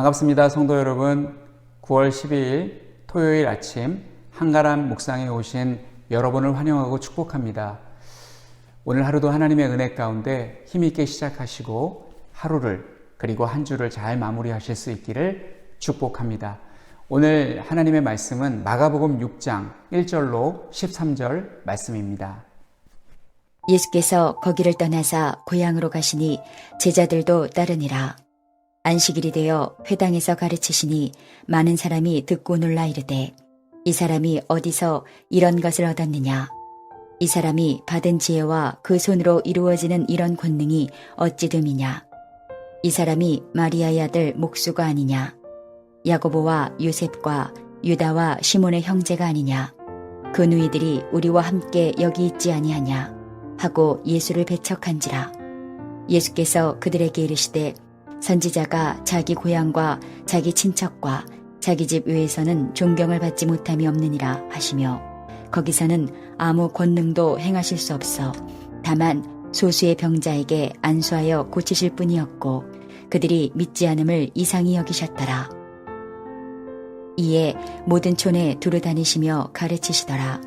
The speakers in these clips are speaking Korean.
반갑습니다. 성도 여러분. 9월 12일 토요일 아침 한가람 묵상에 오신 여러분을 환영하고 축복합니다. 오늘 하루도 하나님의 은혜 가운데 힘있게 시작하시고 하루를 그리고 한 주를 잘 마무리하실 수 있기를 축복합니다. 오늘 하나님의 말씀은 마가복음 6장 1절로 13절 말씀입니다. 예수께서 거기를 떠나사 고향으로 가시니 제자들도 따르니라. 안식일이 되어 회당에서 가르치시니 많은 사람이 듣고 놀라 이르되 이 사람이 어디서 이런 것을 얻었느냐. 이 사람이 받은 지혜와 그 손으로 이루어지는 이런 권능이 어찌 됨이냐. 이 사람이 마리아의 아들 목수가 아니냐. 야고보와 요셉과 유다와 시몬의 형제가 아니냐. 그 누이들이 우리와 함께 여기 있지 아니하냐 하고 예수를 배척한지라. 예수께서 그들에게 이르시되 선지자가 자기 고향과 자기 친척과 자기 집 외에서는 존경을 받지 못함이 없느니라 하시며 거기서는 아무 권능도 행하실 수 없어 다만 소수의 병자에게 안수하여 고치실 뿐이었고 그들이 믿지 않음을 이상히 여기셨더라. 이에 모든 촌에 두루 다니시며 가르치시더라.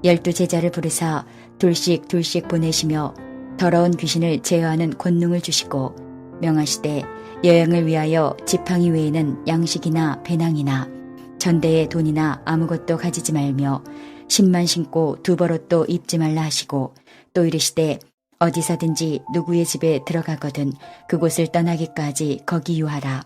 12 제자를 부르사 둘씩 보내시며 더러운 귀신을 제어하는 권능을 주시고 명하시되 여행을 위하여 지팡이 외에는 양식이나 배낭이나 전대의 돈이나 아무것도 가지지 말며 신만 신고 두벌옷도 입지 말라 하시고 또 이르시되 어디서든지 누구의 집에 들어가거든 그곳을 떠나기까지 거기 유하라.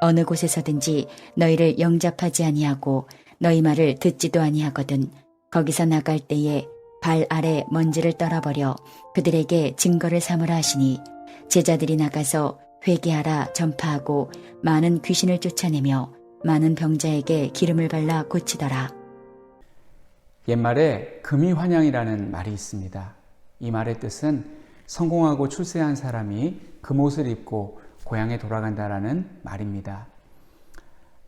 어느 곳에서든지 너희를 영접하지 아니하고 너희 말을 듣지도 아니하거든 거기서 나갈 때에 발 아래 먼지를 떨어버려 그들에게 증거를 삼으라 하시니 제자들이 나가서 회개하라 전파하고 많은 귀신을 쫓아내며 많은 병자에게 기름을 발라 고치더라. 옛말에 금이환양이라는 말이 있습니다. 이 말의 뜻은 성공하고 출세한 사람이 금옷을 입고 고향에 돌아간다라는 말입니다.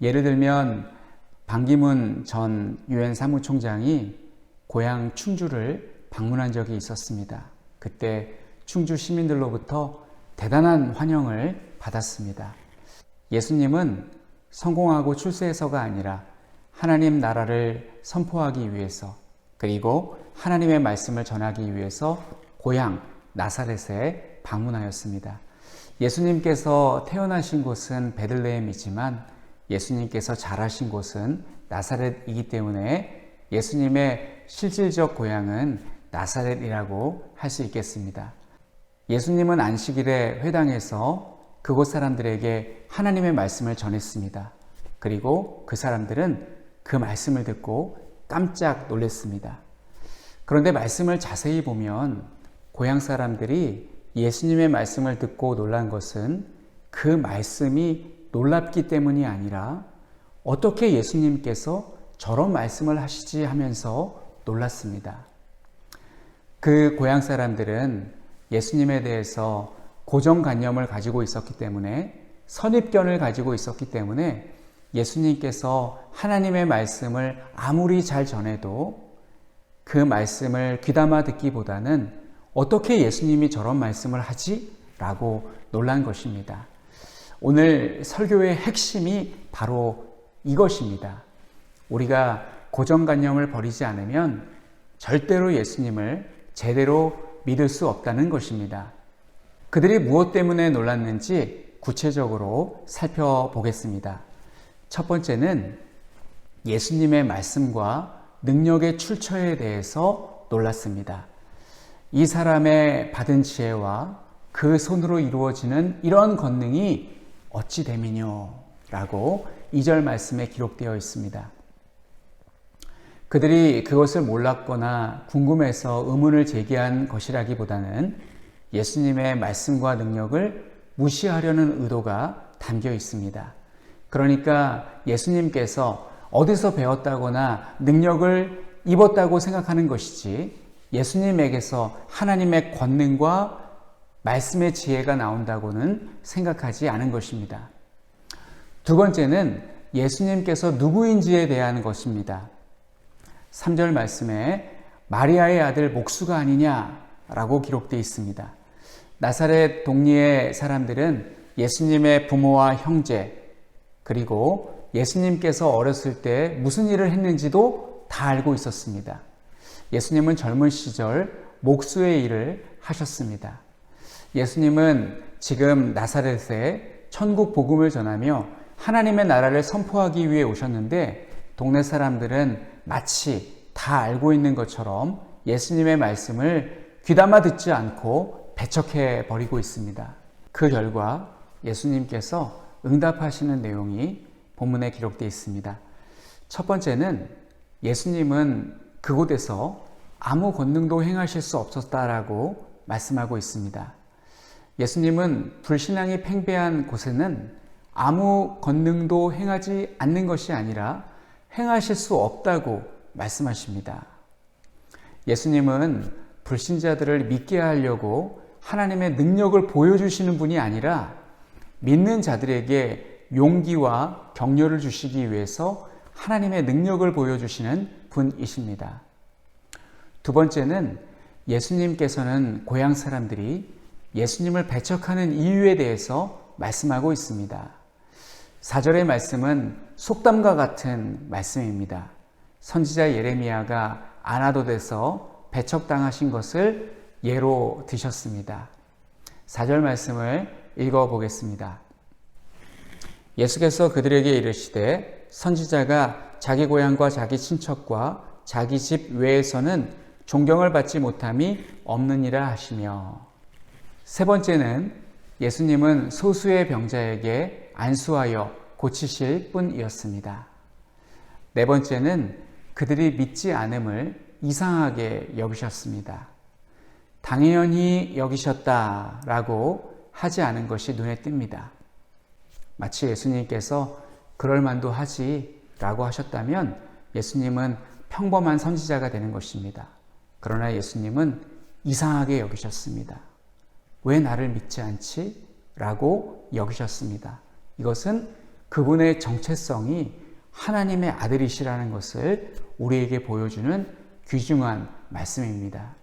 예를 들면 반기문 전 유엔 사무총장이 고향 충주를 방문한 적이 있었습니다. 그때 충주 시민들로부터 대단한 환영을 받았습니다. 예수님은 성공하고 출세해서가 아니라 하나님 나라를 선포하기 위해서 그리고 하나님의 말씀을 전하기 위해서 고향 나사렛에 방문하였습니다. 예수님께서 태어나신 곳은 베들레헴이지만 예수님께서 자라신 곳은 나사렛이기 때문에 예수님의 실질적 고향은 나사렛이라고 할 수 있겠습니다. 예수님은 안식일에 회당에서 그곳 사람들에게 하나님의 말씀을 전했습니다. 그리고 그 사람들은 그 말씀을 듣고 깜짝 놀랐습니다. 그런데 말씀을 자세히 보면 고향 사람들이 예수님의 말씀을 듣고 놀란 것은 그 말씀이 놀랍기 때문이 아니라 어떻게 예수님께서 저런 말씀을 하시지 하면서 놀랐습니다. 그 고향 사람들은 예수님에 대해서 고정관념을 가지고 있었기 때문에 선입견을 가지고 있었기 때문에 예수님께서 하나님의 말씀을 아무리 잘 전해도 그 말씀을 귀담아 듣기보다는 어떻게 예수님이 저런 말씀을 하지? 라고 놀란 것입니다. 오늘 설교의 핵심이 바로 이것입니다. 우리가 고정관념을 버리지 않으면 절대로 예수님을 제대로 믿을 수 없다는 것입니다. 그들이 무엇 때문에 놀랐는지 구체적으로 살펴보겠습니다. 첫 번째는 예수님의 말씀과 능력의 출처에 대해서 놀랐습니다. 이 사람의 받은 지혜와 그 손으로 이루어지는 이런 권능이 어찌 됨이뇨? 라고 2절 말씀에 기록되어 있습니다. 그들이 그것을 몰랐거나 궁금해서 의문을 제기한 것이라기보다는 예수님의 말씀과 능력을 무시하려는 의도가 담겨 있습니다. 그러니까 예수님께서 어디서 배웠다거나 능력을 입었다고 생각하는 것이지 예수님에게서 하나님의 권능과 말씀의 지혜가 나온다고는 생각하지 않은 것입니다. 두 번째는 예수님께서 누구인지에 대한 것입니다. 3절 말씀에 마리아의 아들 목수가 아니냐라고 기록되어 있습니다. 나사렛 동리의 사람들은 예수님의 부모와 형제 그리고 예수님께서 어렸을 때 무슨 일을 했는지도 다 알고 있었습니다. 예수님은 젊은 시절 목수의 일을 하셨습니다. 예수님은 지금 나사렛에 천국 복음을 전하며 하나님의 나라를 선포하기 위해 오셨는데 동네 사람들은 마치 다 알고 있는 것처럼 예수님의 말씀을 귀담아 듣지 않고 배척해 버리고 있습니다. 그 결과 예수님께서 응답하시는 내용이 본문에 기록되어 있습니다. 첫 번째는 예수님은 그곳에서 아무 권능도 행하실 수 없었다라고 말씀하고 있습니다. 예수님은 불신앙이 팽배한 곳에는 아무 권능도 행하지 않는 것이 아니라 행하실 수 없다고 말씀하십니다. 예수님은 불신자들을 믿게 하려고 하나님의 능력을 보여주시는 분이 아니라 믿는 자들에게 용기와 격려를 주시기 위해서 하나님의 능력을 보여주시는 분이십니다. 두 번째는 예수님께서는 고향 사람들이 예수님을 배척하는 이유에 대해서 말씀하고 있습니다. 4절의 말씀은 속담과 같은 말씀입니다. 선지자 예레미야가 아나돗에서 배척당하신 것을 예로 드셨습니다. 4절 말씀을 읽어보겠습니다. 예수께서 그들에게 이르시되 선지자가 자기 고향과 자기 친척과 자기 집 외에서는 존경을 받지 못함이 없느니라 하시며, 세 번째는 예수님은 소수의 병자에게 안수하여 고치실 뿐이었습니다. 네 번째는 그들이 믿지 않음을 이상하게 여기셨습니다. 당연히 여기셨다라고 하지 않은 것이 눈에 띕니다. 마치 예수님께서 그럴 만도 하지라고 하셨다면 예수님은 평범한 선지자가 되는 것입니다. 그러나 예수님은 이상하게 여기셨습니다. 왜 나를 믿지 않지? 라고 여기셨습니다. 이것은 그분의 정체성이 하나님의 아들이시라는 것을 우리에게 보여주는 귀중한 말씀입니다.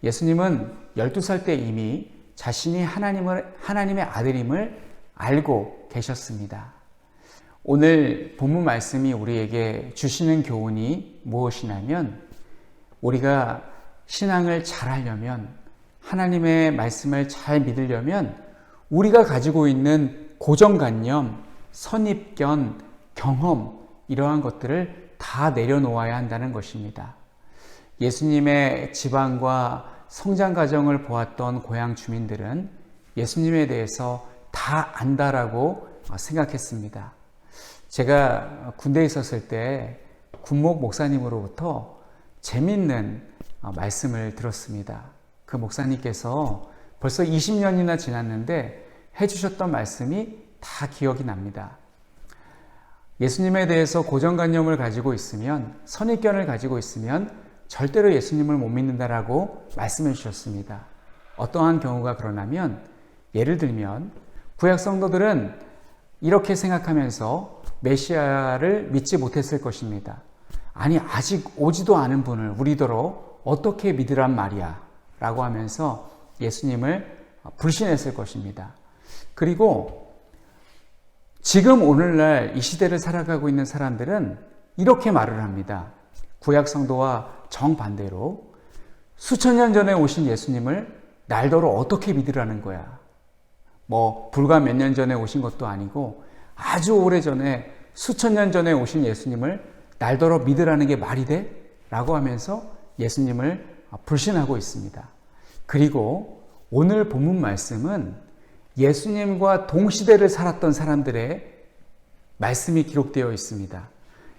예수님은 12살 때 이미 자신이 하나님의 아들임을 알고 계셨습니다. 오늘 본문 말씀이 우리에게 주시는 교훈이 무엇이냐면, 우리가 신앙을 잘하려면, 하나님의 말씀을 잘 믿으려면 우리가 가지고 있는 고정관념, 선입견, 경험, 이러한 것들을 다 내려놓아야 한다는 것입니다. 예수님의 집안과 성장 과정을 보았던 고향 주민들은 예수님에 대해서 다 안다라고 생각했습니다. 제가 군대에 있었을 때 군목 목사님으로부터 재밌는 말씀을 들었습니다. 그 목사님께서 벌써 20년이나 지났는데 해주셨던 말씀이 다 기억이 납니다. 예수님에 대해서 고정관념을 가지고 있으면, 선입견을 가지고 있으면 절대로 예수님을 못 믿는다라고 말씀해 주셨습니다. 어떠한 경우가 그러냐면, 예를 들면 구약 성도들은 이렇게 생각하면서 메시아를 믿지 못했을 것입니다. 아니, 아직 오지도 않은 분을 우리더러 어떻게 믿으란 말이야 라고 하면서 예수님을 불신했을 것입니다. 그리고 지금 오늘날 이 시대를 살아가고 있는 사람들은 이렇게 말을 합니다. 구약 성도와 정반대로 수천 년 전에 오신 예수님을 날더러 어떻게 믿으라는 거야. 불과 몇 년 전에 오신 것도 아니고 아주 오래전에 수천 년 전에 오신 예수님을 날더러 믿으라는 게 말이 돼? 라고 하면서 예수님을 불신하고 있습니다. 그리고 오늘 본문 말씀은 예수님과 동시대를 살았던 사람들의 말씀이 기록되어 있습니다.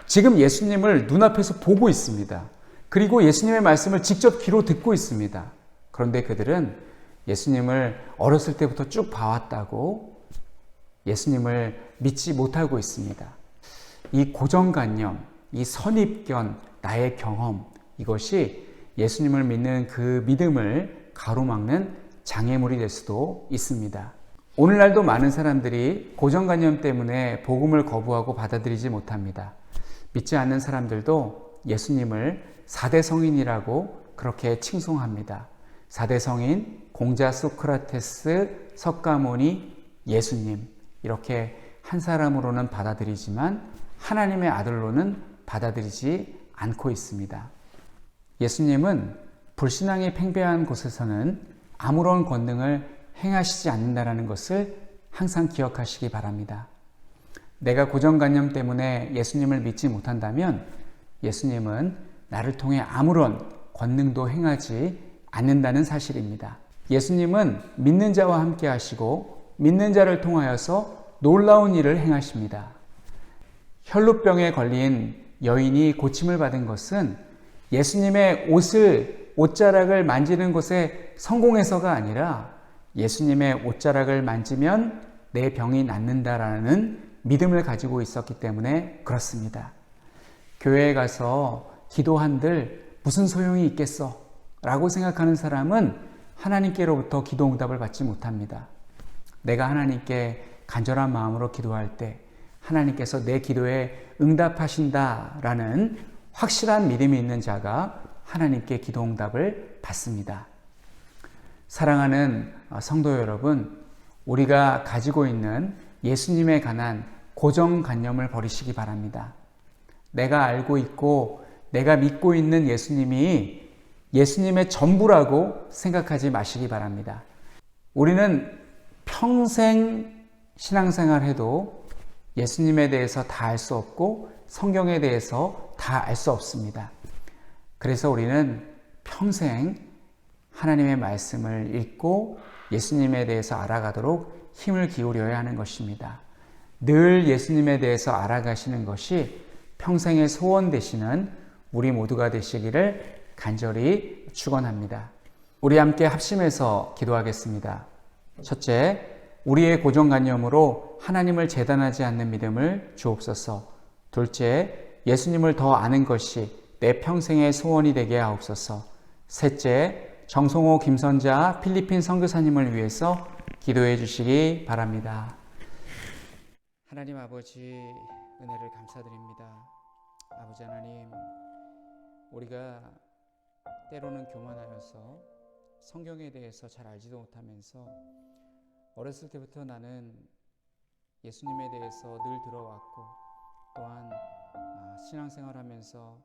지금 예수님을 눈앞에서 보고 있습니다. 그리고 예수님의 말씀을 직접 귀로 듣고 있습니다. 그런데 그들은 예수님을 어렸을 때부터 쭉 봐왔다고 예수님을 믿지 못하고 있습니다. 이 고정관념, 이 선입견, 나의 경험, 이것이 예수님을 믿는 그 믿음을 가로막는 장애물이 될 수도 있습니다. 오늘날도 많은 사람들이 고정관념 때문에 복음을 거부하고 받아들이지 못합니다. 믿지 않는 사람들도 예수님을 4대 성인이라고 그렇게 칭송합니다. 4대 성인, 공자 소크라테스, 석가모니, 예수님, 이렇게 한 사람으로는 받아들이지만 하나님의 아들로는 받아들이지 않고 있습니다. 예수님은 불신앙이 팽배한 곳에서는 아무런 권능을 행하시지 않는다는 것을 항상 기억하시기 바랍니다. 내가 고정관념 때문에 예수님을 믿지 못한다면 예수님은 나를 통해 아무런 권능도 행하지 않는다는 사실입니다. 예수님은 믿는 자와 함께 하시고 믿는 자를 통하여서 놀라운 일을 행하십니다. 혈루병에 걸린 여인이 고침을 받은 것은 예수님의 옷자락을 만지는 것에 성공해서가 아니라 예수님의 옷자락을 만지면 내 병이 낫는다라는 믿음을 가지고 있었기 때문에 그렇습니다. 교회에 가서 기도한들 무슨 소용이 있겠어? 라고 생각하는 사람은 하나님께로부터 기도 응답을 받지 못합니다. 내가 하나님께 간절한 마음으로 기도할 때 하나님께서 내 기도에 응답하신다라는 확실한 믿음이 있는 자가 하나님께 기도 응답을 받습니다. 사랑하는 성도 여러분, 우리가 가지고 있는 예수님에 관한 고정관념을 버리시기 바랍니다. 내가 알고 있고 내가 믿고 있는 예수님이 예수님의 전부라고 생각하지 마시기 바랍니다. 우리는 평생 신앙생활해도 예수님에 대해서 다 알 수 없고 성경에 대해서 다 알 수 없습니다. 그래서 우리는 평생 하나님의 말씀을 읽고 예수님에 대해서 알아가도록 힘을 기울여야 하는 것입니다. 늘 예수님에 대해서 알아가시는 것이 평생의 소원 되시는 우리 모두가 되시기를 간절히 축원합니다. 우리 함께 합심해서 기도하겠습니다. 첫째, 우리의 고정관념으로 하나님을 재단하지 않는 믿음을 주옵소서. 둘째, 예수님을 더 아는 것이 내 평생의 소원이 되게 하옵소서. 셋째, 정성호 김선자 필리핀 선교사님을 위해서 기도해 주시기 바랍니다. 하나님 아버지, 은혜를 감사드립니다. 아버지 하나님, 우리가 때로는 교만하여서 성경에 대해서 잘 알지도 못하면서 어렸을 때부터 나는 예수님에 대해서 늘 들어왔고 또한 신앙생활하면서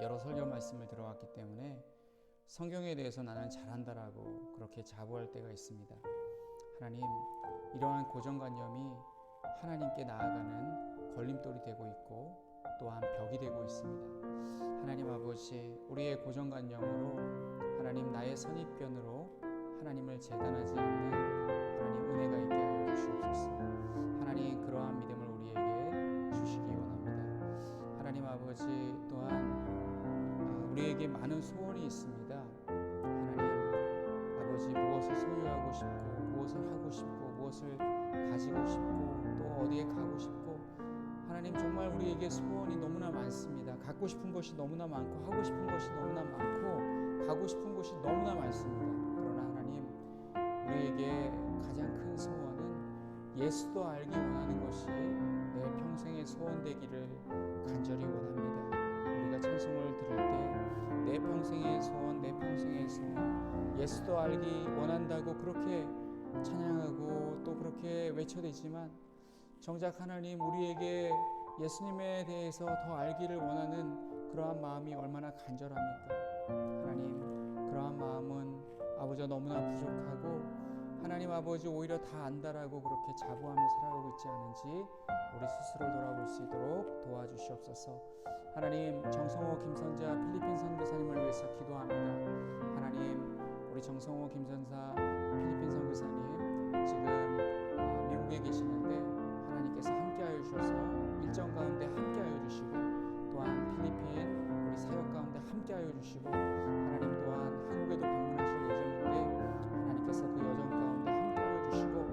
여러 설교 말씀을 들어왔기 때문에 성경에 대해서 나는 잘한다라고 그렇게 자부할 때가 있습니다. 하나님, 이러한 고정관념이 하나님께 나아가는 걸림돌이 되고 있고 또한 벽이 되고 있습니다. 하나님 아버지, 우리의 고정관념으로 하나님 나의 선입견으로 하나님을 재단하지 않는 하나님 은혜가 있게 하여 주시옵소서. 하나님, 그러한 믿음을 우리에게 주시기 원합니다. 하나님 아버지, 또한 우리에게 많은 소원이 있습니다. 하나님 아버지, 무엇을 소유하고 싶고 무엇을 하고 싶고 무엇을 가지고 싶고 또 어디에 가고 싶고 하나님, 정말 우리에게 소원이 너무나 많습니다. 갖고 싶은 것이 너무나 많고 하고 싶은 것이 너무나 많고 가고 싶은 곳이 너무나 많습니다. 그러나 하나님, 우리에게 가장 큰 소원은 예수도 알기 원하는 것이 내 평생의 소원 되기를 간절히 원합니다. 우리가 찬송을 들을 때 내 평생의 소원, 내 평생의 소원, 예수도 알기 원한다고 그렇게 찬양하고 또 그렇게 외쳐대지만 정작 하나님, 우리에게 예수님에 대해서 더 알기를 원하는 그러한 마음이 얼마나 간절합니까? 하나님, 그러한 마음은 아버지 너무나 부족하고 하나님 아버지 오히려 다 안다라고 그렇게 자부하며 살아가고 있지 않은지 우리 스스로 돌아볼 수 있도록 도와주시옵소서. 하나님, 정성호 김선자 필리핀 선교사님을 위해서 기도합니다. 하나님, 우리 정성호 김선사 필리핀 선교사님 지금 미국에 계시는데 하나님께서 함께하여 주셔서 일정 가운데 함께하여 주시고 또한 필리핀 우리 사역 가운데 함께하여 주시고 하나님 또한 한국에도 방문하실 예정인데 하나님께서 그 여정 가운데 함께하여 주시고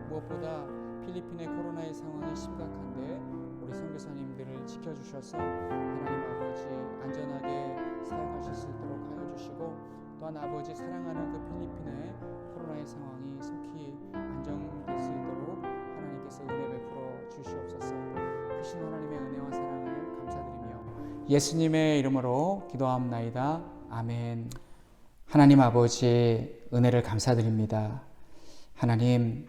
무엇보다 필리핀의 코로나의 상황이 심각한데 우리 선교사님들을 지켜주셔서 하나님 아버지 안전하게 사역하실 수 있도록 하여 주시고 또한 아버지 사랑하는 그 필리핀의 코로나의 상황이 속히 안정될 수 있도록 하나님께서 은혜 베풀어 주시옵소서. 크신 하나님의 은혜와 사랑을 감사드리며 예수님의 이름으로 기도하옵나이다. 아멘. 하나님 아버지, 은혜를 감사드립니다. 하나님,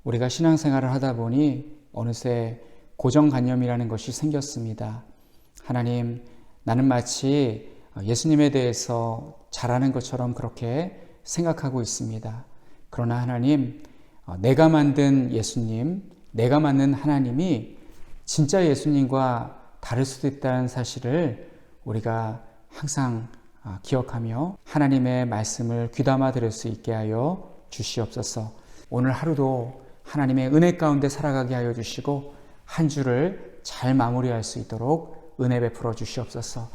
우리가 신앙생활을 하다 보니 어느새 고정관념이라는 것이 생겼습니다. 하나님, 나는 마치 예수님에 대해서 잘 아는 것처럼 그렇게 생각하고 있습니다. 그러나 하나님, 내가 만든 예수님, 내가 만든 하나님이 진짜 예수님과 다를 수도 있다는 사실을 우리가 항상 기억하며 하나님의 말씀을 귀담아 들을 수 있게 하여 주시옵소서. 오늘 하루도 하나님의 은혜 가운데 살아가게 하여 주시고 한 주를 잘 마무리할 수 있도록 은혜 베풀어 주시옵소서.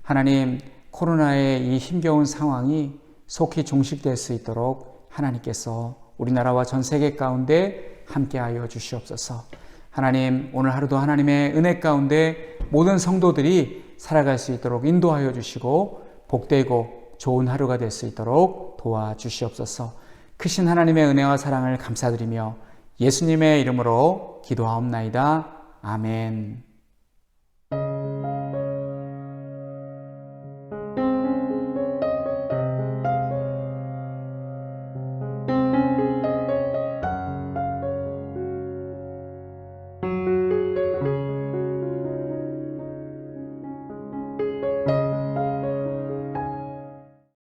하나님, 코로나의 이 힘겨운 상황이 속히 종식될 수 있도록 하나님께서 우리나라와 전 세계 가운데 함께하여 주시옵소서. 하나님, 오늘 하루도 하나님의 은혜 가운데 모든 성도들이 살아갈 수 있도록 인도하여 주시고 복되고 좋은 하루가 될 수 있도록 도와주시옵소서. 크신 하나님의 은혜와 사랑을 감사드리며 예수님의 이름으로 기도하옵나이다. 아멘.